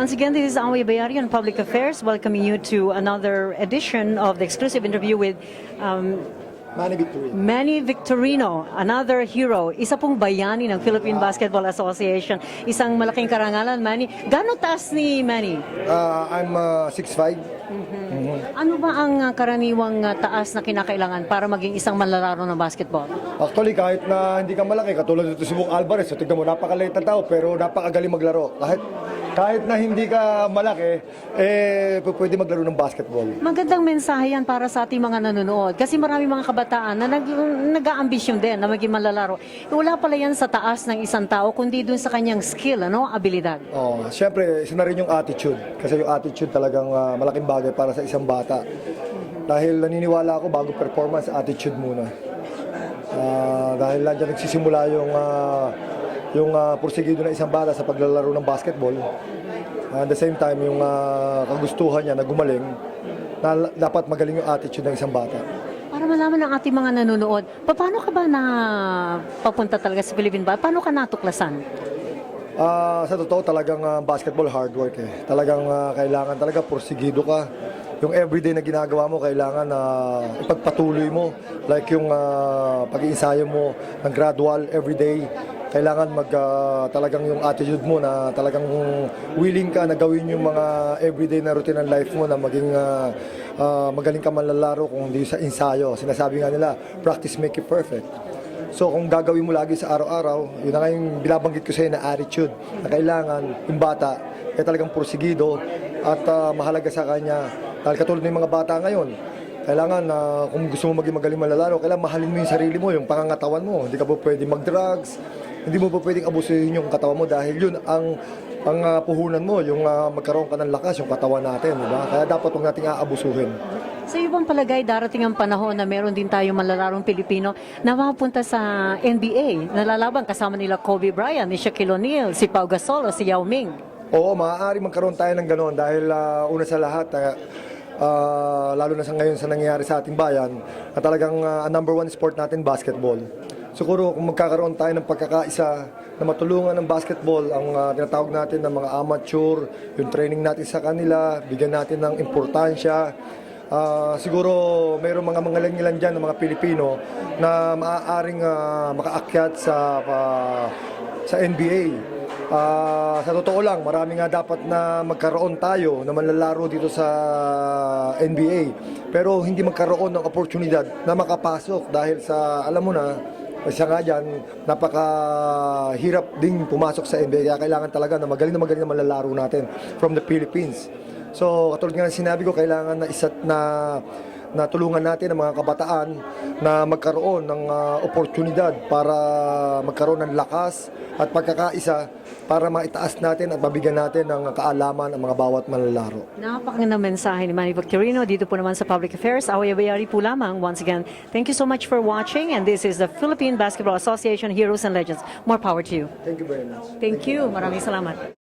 Once again, this is Awi Bayari on Public Affairs, welcoming you to another edition of the exclusive interview with Manny Victorino, another hero, isa pong bayani ng Philippine Basketball Association. Isang malaking karangalan, Manny. Gano'ng taas ni Manny? I'm 6'5". Ano ba ang karaniwang taas na kinakailangan para maging isang manlalaro ng basketball? Actually, kahit na hindi ka malaki, katulad dito si Buk Alvarez, so tignan mo, napakaliit na tao, pero napakagaling maglaro. Kahit na hindi ka malaki, pwede maglaro ng basketball. Magandang mensahe yan para sa ating mga nanonood. Kasi marami mga kabataan na nag-aambisyon din na maging manlalaro. Wala pala yan sa taas ng isang tao, kundi dun sa kanyang skill, abilidad. Siyempre, isa na rin yung attitude. Kasi yung attitude talagang malaking bagay para sa isang bata. Dahil naniniwala ako, bago performance, attitude muna. Dahil lang dyan nagsisimula yung porsigido ng isang bata sa paglalaro ng basketball. At the same time, yung kagustuhan niya na gumaling, na dapat magaling yung attitude ng isang bata. Para malaman ng ating mga nanonood, paano ka ba na papunta talaga sa Philippine ba? Paano ka natuklasan? Sa totoo, talagang basketball hard work eh. Talagang kailangan talaga porsigido ka. Yung everyday na ginagawa mo, kailangan ipagpatuloy mo. Like yung pag-iinsayo mo ng gradual everyday. Kailangan talagang yung attitude mo na talagang willing ka na gawin yung mga everyday na routine ng life mo na maging magaling ka manlalaro kung hindi sa ensayo. Sinasabi nga nila, practice make it perfect. So kung gagawin mo lagi sa araw-araw, yun na nga yung binabanggit ko sa'yo na attitude na kailangan yung bata ay talagang porsigido at mahalaga sa kanya. Dahil katulad ng mga bata ngayon, kailangan kung gusto mo maging magaling manlalaro, kailangan mahalin mo yung sarili mo, yung pangangatawan mo. Hindi ka po pwede mag-drugs, hindi mo po pwedeng abusuhin yung katawan mo dahil yun ang puhunan mo, yung magkaroon ka ng lakas, yung katawan natin, di ba? Kaya dapat huwag nating aabusuhin. Sa ibang palagay, darating ang panahon na meron din tayong manlalarong Pilipino na mapunta sa NBA. Nalalaban kasama nila Kobe Bryant, ni Shaquille O'Neal, si Pau Gasol, o si Yao Ming. Oo, maaari magkaroon tayo ng ganoon dahil una sa lahat, lalo na sa ngayon sa nangyayari sa ating bayan, na talagang number one sport natin, basketball. Siguro kung magkakaroon tayo ng pagkakaisa na matulungan ng basketball ang tinatawag natin ng mga amateur, yung training natin sa kanila, bigyan natin ng importansya. Siguro mayroong mga mangalangilan dyan ng mga Pilipino na maaaring makaakyat sa NBA. Sa totoo lang, marami nga dapat na magkaroon tayo na manlalaro dito sa NBA. Pero hindi magkaroon ng oportunidad na makapasok dahil sa, alam mo na, isa nga dyan, napakahirap ding pumasok sa NBA. Kaya kailangan talaga na magaling na manlalaro natin from the Philippines. So, katulad nga ng sinabi ko, kailangan na tulungan natin ang mga kabataan na magkaroon ng oportunidad para magkaroon ng lakas at pagkakaisa para maitaas natin at mabigyan natin ng kaalaman ang mga bawat manlalaro. Napakagandang mensahe ni Manny Victorino dito po naman sa Public Affairs. Awi Bayari po lamang. Once again, thank you so much for watching, and this is the Philippine Basketball Association Heroes and Legends. More power to you. Thank you very much. Thank you. Maraming salamat.